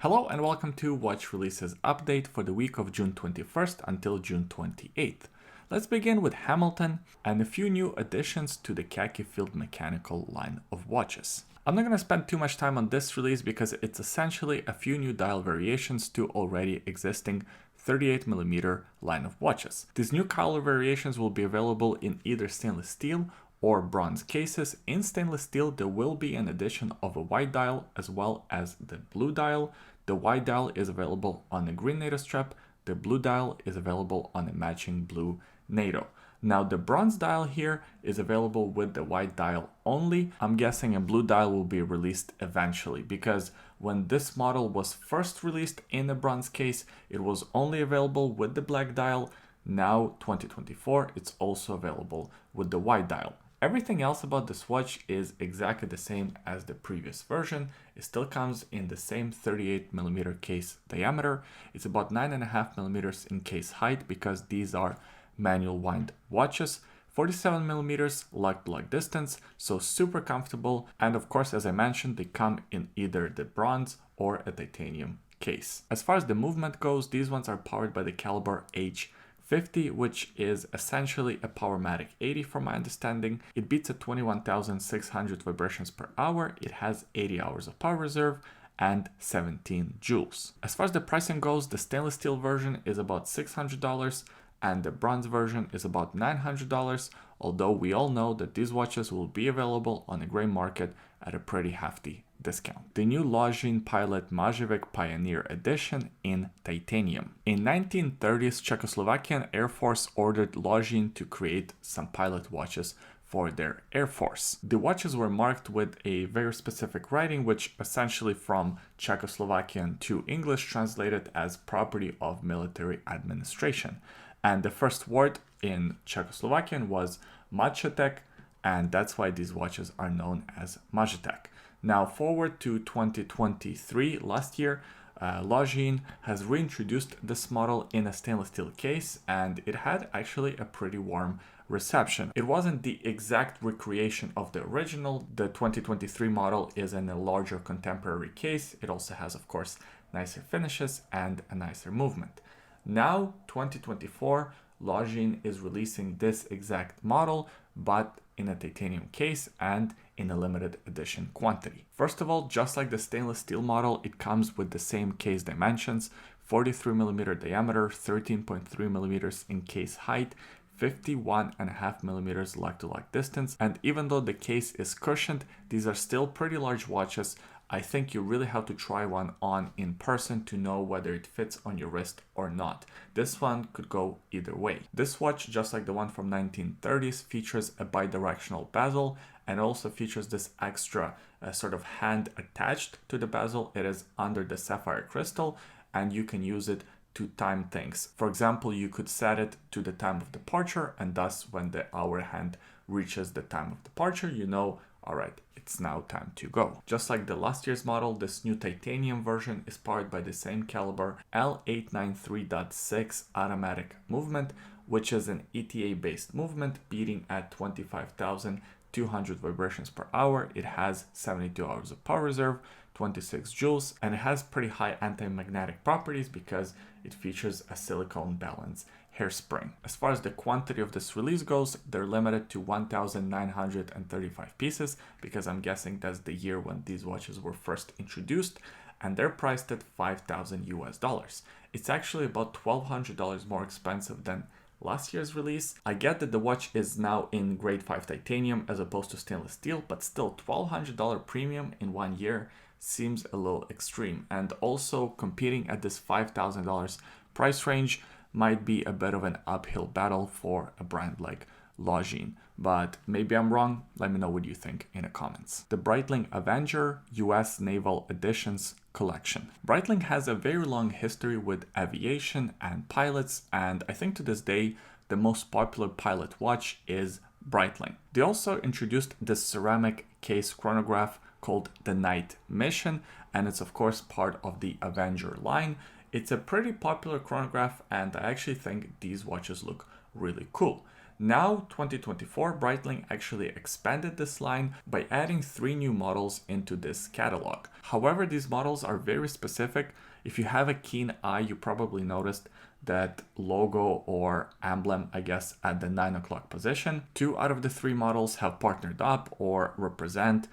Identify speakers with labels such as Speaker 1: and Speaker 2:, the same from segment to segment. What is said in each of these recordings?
Speaker 1: Hello and welcome to Watch Releases Update for the week of June 21st until June 28th. Let's begin with Hamilton and a few new additions to the Khaki Field Mechanical line of watches. I'm not going to spend too much time on this release because it's essentially a few new dial variations to already existing 38mm line of watches. These new color variations will be available in either stainless steel or bronze cases. In stainless steel, there will be an addition of a white dial as well as the blue dial. The white dial is available on the green NATO strap. The blue dial is available on a matching blue NATO. Now the bronze dial here is available with the white dial only. I'm guessing a blue dial will be released eventually because when this model was first released in a bronze case, it was only available with the black dial. Now 2024, it's also available with the white dial. Everything else about this watch is exactly the same as the previous version. It still comes in the same 38mm case diameter. It's about 9.5mm in case height because these are manual wind watches. 47mm lug-to-lug distance, so super comfortable. And of course, as I mentioned, they come in either the bronze or a titanium case. As far as the movement goes, these ones are powered by the caliber H50, which is essentially a Powermatic 80 from my understanding. It beats at 21,600 vibrations per hour. It has 80 hours of power reserve and 17 joules. As far as the pricing goes, the stainless steel version is about $600 and the bronze version is about $900, although we all know that these watches will be available on the gray market at a pretty hefty discount. The new Longines Pilot Majetek Pioneer Edition in titanium. In 1930s, Czechoslovakian Air Force ordered Longines to create some pilot watches for their Air Force. The watches were marked with a very specific writing, which essentially from Czechoslovakian to English translated as property of military administration. And the first word in Czechoslovakian was Majetek, and that's why these watches are known as Majetek. Now forward to 2023, last year, Longines has reintroduced this model in a stainless steel case, and it had actually a pretty warm reception. It wasn't the exact recreation of the original. The 2023 model is in a larger contemporary case. It also has, of course, nicer finishes and a nicer movement. Now, 2024, Longines is releasing this exact model, but in a titanium case and in a limited edition quantity. First of all, just like the stainless steel model, it comes with the same case dimensions, 43mm diameter, 13.3mm in case height, 51.5mm lug-to-lug distance. And even though the case is cushioned, these are still pretty large watches. I think you really have to try one on in person to know whether it fits on your wrist or not. This one could go either way. This watch, just like the one from 1930s, features a bidirectional bezel and also features this extra sort of hand attached to the bezel. It is under the sapphire crystal and you can use it to time things. For example, you could set it to the time of departure, and thus when the hour hand reaches the time of departure, you know, all right, it's now time to go. Just like the last year's model, this new titanium version is powered by the same caliber L893.6 automatic movement, which is an ETA-based movement beating at 25,200 vibrations per hour. It has 72 hours of power reserve, 26 joules, and it has pretty high anti-magnetic properties because it features a silicone balance hairspring. As far as the quantity of this release goes, they're limited to 1,935 pieces because I'm guessing that's the year when these watches were first introduced, and they're priced at $5,000. It's actually about $1,200 more expensive than last year's release. I get that the watch is now in grade 5 titanium as opposed to stainless steel, but still $1,200 premium in 1 year seems a little extreme. And also competing at this $5,000 price range might be a bit of an uphill battle for a brand like Longines, but maybe I'm wrong. Let me know what you think in the comments. The Breitling Avenger US Naval Editions collection. Breitling has a very long history with aviation and pilots, and I think to this day, the most popular pilot watch is Breitling. They also introduced this ceramic case chronograph called the Night Mission, and it's of course part of the Avenger line. It's a pretty popular chronograph, and I actually think these watches look really cool. Now, 2024, Breitling actually expanded this line by adding 3 new models into this catalog. However, these models are very specific. If you have a keen eye, you probably noticed that logo or emblem, I guess, at the 9 o'clock position. 2 out of the 3 models have partnered up or represent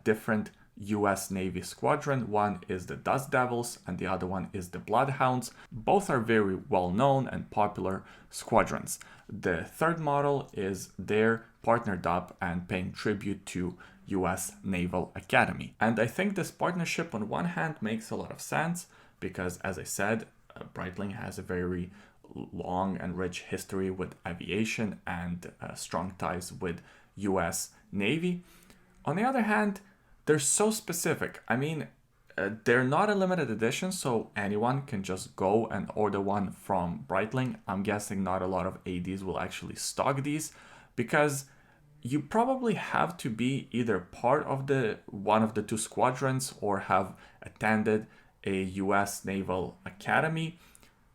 Speaker 1: different US Navy squadron. One is the Dust Devils and the other one is the Bloodhounds. Both are very well known and popular squadrons. The third model is their partnered up and paying tribute to US Naval Academy. And I think this partnership on one hand makes a lot of sense because, as I said, Breitling has a very long and rich history with aviation and strong ties with US Navy. On the other hand, they're so specific. I mean, they're not a limited edition, so anyone can just go and order one from Breitling. I'm guessing not a lot of ADs will actually stock these because you probably have to be either part of one of the 2 squadrons or have attended a US Naval Academy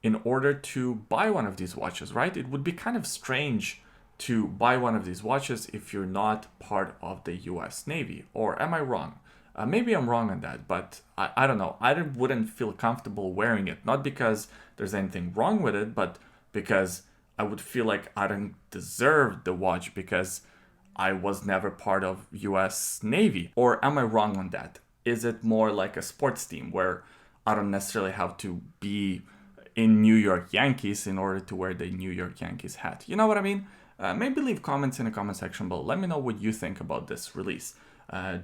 Speaker 1: in order to buy one of these watches, right? It would be kind of strange to buy one of these watches if you're not part of the US Navy. Or am I wrong? Maybe I'm wrong on that, but I don't know. I wouldn't feel comfortable wearing it. Not because there's anything wrong with it, but because I would feel like I don't deserve the watch because I was never part of US Navy. Or am I wrong on that? Is it more like a sports team where I don't necessarily have to be in New York Yankees in order to wear the New York Yankees hat? You know what I mean? Maybe leave comments in the comment section below. Let me know what you think about this release.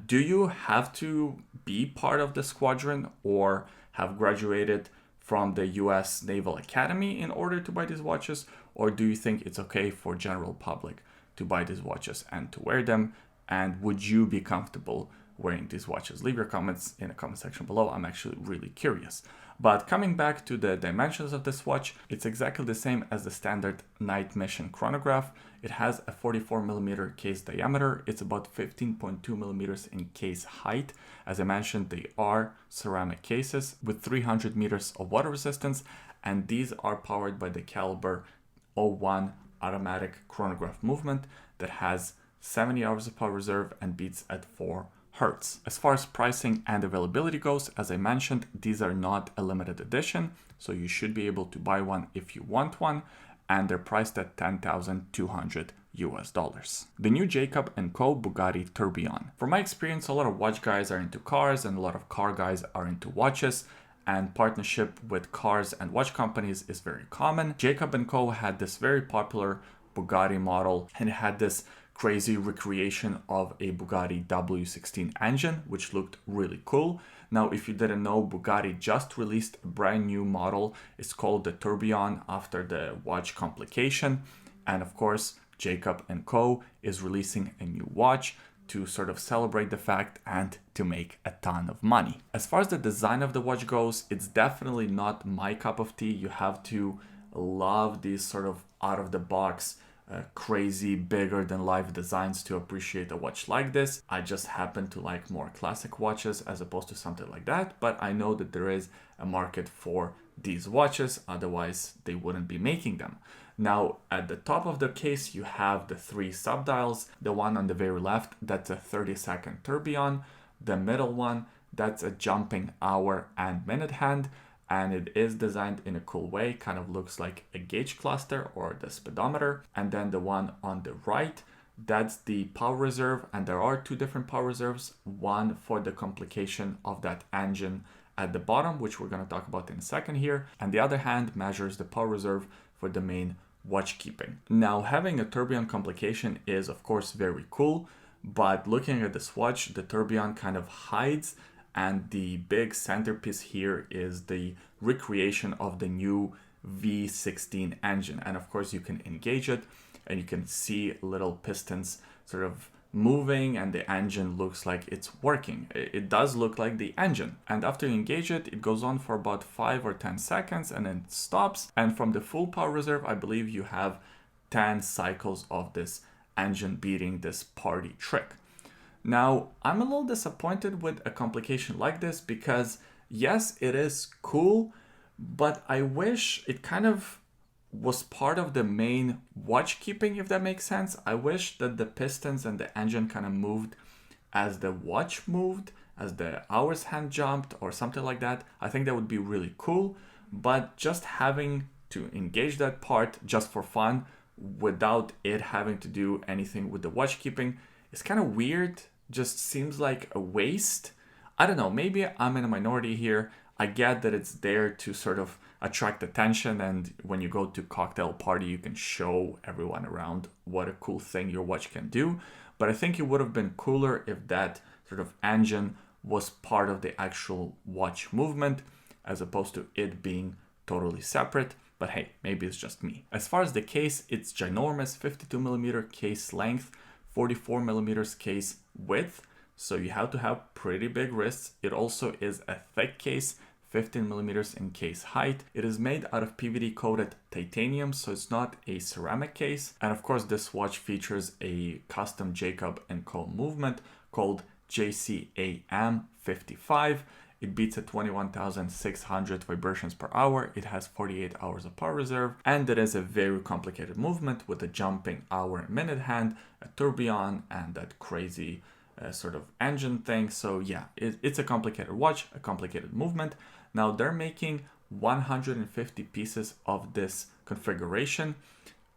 Speaker 1: Do you have to be part of the squadron or have graduated from the US Naval Academy in order to buy these watches? Or do you think it's okay for general public to buy these watches and to wear them? And would you be comfortable wearing these watches? Leave your comments in the comment section below. I'm actually really curious. But coming back to the dimensions of this watch, it's exactly the same as the standard night mission chronograph. It has a 44mm case diameter. It's about 15.2mm in case height. As I mentioned, they are ceramic cases with 300 meters of water resistance, and these are powered by the caliber 01 automatic chronograph movement that has 70 hours of power reserve and beats at 4 Hertz. As far as pricing and availability goes, as I mentioned, these are not a limited edition, so you should be able to buy one if you want one, and they're priced at $10,200 US. The new Jacob & Co. Bugatti Tourbillon. From my experience, a lot of watch guys are into cars and a lot of car guys are into watches, and partnership with cars and watch companies is very common. Jacob & Co. had this very popular Bugatti model and it had this crazy recreation of a Bugatti W16 engine, which looked really cool. Now, if you didn't know, Bugatti just released a brand new model. It's called the Tourbillon after the watch complication. And of course, Jacob & Co. is releasing a new watch to sort of celebrate the fact and to make a ton of money. As far as the design of the watch goes, it's definitely not my cup of tea. You have to love these sort of out-of-the-box crazy bigger than life designs to appreciate a watch like this. I just happen to like more classic watches as opposed to something like that, but I know that there is a market for these watches, otherwise they wouldn't be making them. Now at the top of the case you have the 3 subdials. The one on the very left, that's a 30-second tourbillon. The middle one, that's a jumping hour and minute hand, and it is designed in a cool way, kind of looks like a gauge cluster or the speedometer. And then the one on the right, that's the power reserve, and there are 2 different power reserves, one for the complication of that engine at the bottom, which we're going to talk about in a second here, and the other hand measures the power reserve for the main watch keeping. Now, having a tourbillon complication is of course very cool, but looking at this watch, the tourbillon kind of hides, and the big centerpiece here is the recreation of the new V16 engine. And of course you can engage it and you can see little pistons sort of moving, and the engine looks like it's working. It does look like the engine. And after you engage it, it goes on for about 5 or 10 seconds and then it stops. And from the full power reserve, I believe you have 10 cycles of this engine beating this party trick. Now, I'm a little disappointed with a complication like this because yes, it is cool, but I wish it kind of was part of the main watch keeping, if that makes sense. I wish that the pistons and the engine kind of moved as the watch moved, as the hours hand jumped or something like that. I think that would be really cool, but just having to engage that part just for fun without it having to do anything with the watch keeping is kind of weird. Just seems like a waste. I don't know, maybe I'm in a minority here. I get that it's there to sort of attract attention, and when you go to cocktail party you can show everyone around what a cool thing your watch can do. But I think it would have been cooler if that sort of engine was part of the actual watch movement as opposed to it being totally separate. But hey, maybe it's just me. As far as the case, it's ginormous, 52mm case length, 44mm case width. So you have to have pretty big wrists. It also is a thick case, 15mm in case height. It is made out of PVD coated titanium, so it's not a ceramic case. And of course, this watch features a custom Jacob & Co movement called JCAM55. It beats at 21,600 vibrations per hour. It has 48 hours of power reserve, and it is a very complicated movement with a jumping hour and minute hand, a tourbillon, and that crazy sort of engine thing. So yeah, it's a complicated watch, a complicated movement. Now they're making 150 pieces of this configuration,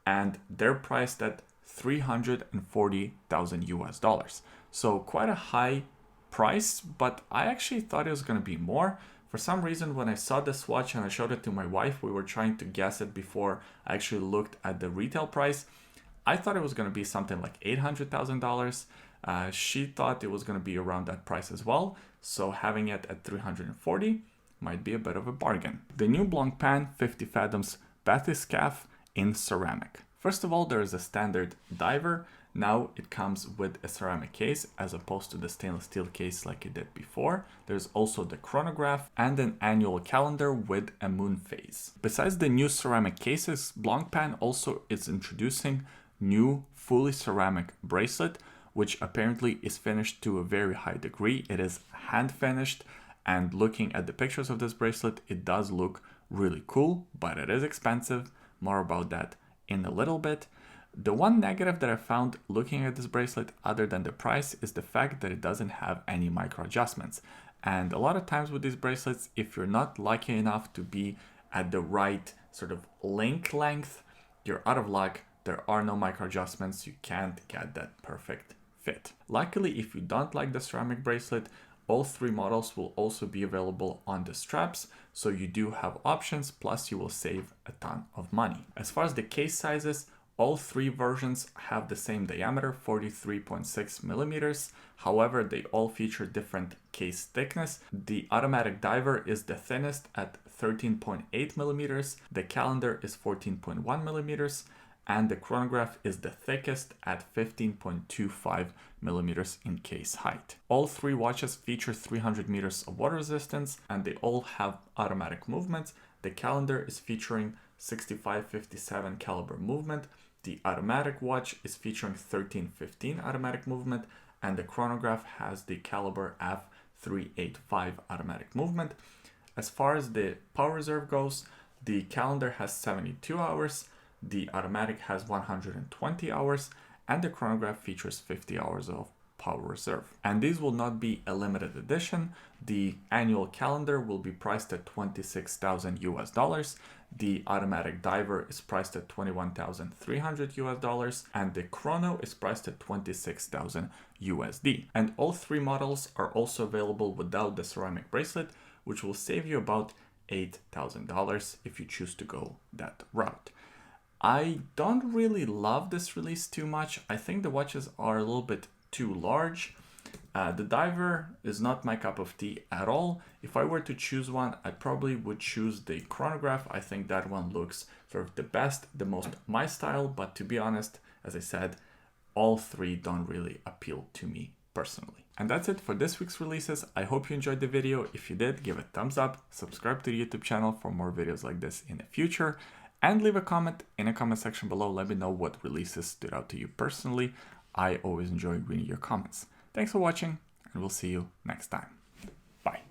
Speaker 1: and they're priced at $340,000. So quite a high price, but I actually thought it was going to be more. For some reason, when I saw this watch and I showed it to my wife, we were trying to guess it before I actually looked at the retail price. I thought it was going to be something like $800,000. She thought it was going to be around that price as well. So having it at 340 might be a bit of a bargain. The new Blancpain 50 Fathoms Bathyscaphe in ceramic. First of all, there is a standard diver. Now it comes with a ceramic case as opposed to the stainless steel case like it did before. There's also the chronograph and an annual calendar with a moon phase. Besides the new ceramic cases, Blancpain also is introducing new fully ceramic bracelet, which apparently is finished to a very high degree. It is hand finished, and looking at the pictures of this bracelet, it does look really cool, but it is expensive. More about that in a little bit. The one negative that I found looking at this bracelet, other than the price, is the fact that it doesn't have any micro adjustments. And a lot of times with these bracelets, if you're not lucky enough to be at the right sort of link length, you're out of luck. There are no micro adjustments. You can't get that perfect fit. Luckily, if you don't like the ceramic bracelet, all three models will also be available on the straps, so you do have options, plus you will save a ton of money. As far as the case sizes, all three versions have the same diameter, 43.6mm. However, they all feature different case thickness. The automatic diver is the thinnest at 13.8mm. The calendar is 14.1mm. And the chronograph is the thickest at 15.25mm in case height. All three watches feature 300 meters of water resistance, and they all have automatic movements. The calendar is featuring 65-57 caliber movement. The automatic watch is featuring 13-15 automatic movement, and the chronograph has the caliber F385 automatic movement. As far as the power reserve goes, the calendar has 72 hours, the automatic has 120 hours, and the chronograph features 50 hours of power reserve. And these will not be a limited edition. The annual calendar will be priced at $26,000. The automatic diver is priced at $21,300, and the chrono is priced at $26,000. And all three models are also available without the ceramic bracelet, which will save you about $8,000 if you choose to go that route. I don't really love this release too much. I think the watches are a little bit too large. The diver is not my cup of tea at all. If I were to choose one, I probably would choose the chronograph. I think that one looks sort of the best, the most my style, but to be honest, as I said, all three don't really appeal to me personally. And that's it for this week's releases. I hope you enjoyed the video. If you did, give it a thumbs up, subscribe to the YouTube channel for more videos like this in the future, and leave a comment in the comment section below. Let me know what releases stood out to you personally. I always enjoy reading your comments. Thanks for watching, and we'll see you next time.